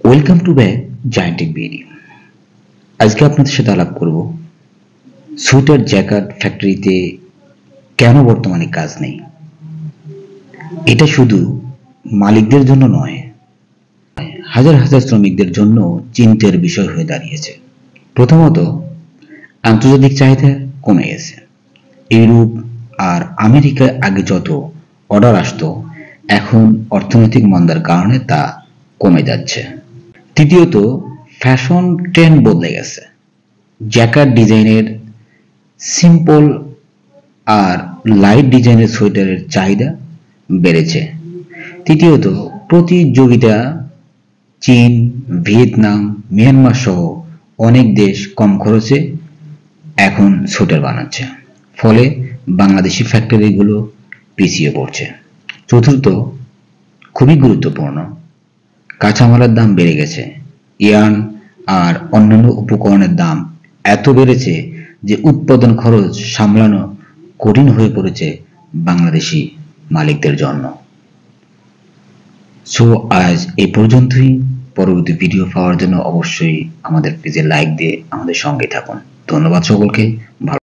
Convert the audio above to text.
Welcome to back জায়ান্টিক BD. আজকে আপনাদের সাথে আলাপ করব সোয়েটার জ্যাকেট ফ্যাক্টরিতে কেন বর্তমানে কাজ নেই। এটা শুধু মালিকদের জন্য নয়, হাজার হাজার শ্রমিকদের জন্য চিন্তার বিষয় হয়ে দাঁড়িয়েছে। প্রথমত, আন্তর্জাতিক চাহিদা কমে গেছে। ইউরোপ আর আমেরিকায় আগে যত অর্ডার আসতো, এখন অর্থনৈতিক মন্দার কারণে তা কমে যাচ্ছে। তৃতীয়ত, ফ্যাশন ট্রেন্ড বদলে গেছে। জ্যাকেট ডিজাইনের সিম্পল আর লাইট ডিজাইনের সোয়েটারের চাহিদা বেড়েছে। তৃতীয়ত, প্রতিযোগিতা চীন, ভিয়েতনাম, মিয়ানমার সহ অনেক দেশ কম খরচে এখন সোয়েটার বানাচ্ছে, ফলে বাংলাদেশি ফ্যাক্টরিগুলো পিছিয়ে পড়ছে। চতুর্থ, খুবই গুরুত্বপূর্ণ, কাঁচামালের দাম বেড়ে গেছে। ইয়ার্ন আর অন্যান্য উপকরণের দাম এত বেড়েছে যে উৎপাদন খরচ সামলানো কঠিন হয়ে পড়েছে বাংলাদেশি মালিকদের জন্য। সো আজ এই পর্যন্তই। পরবর্তী ভিডিও পাওয়ার জন্য অবশ্যই আমাদের পেজে লাইক দিয়ে আমাদের সঙ্গে থাকুন। ধন্যবাদ সকলকে। ভালো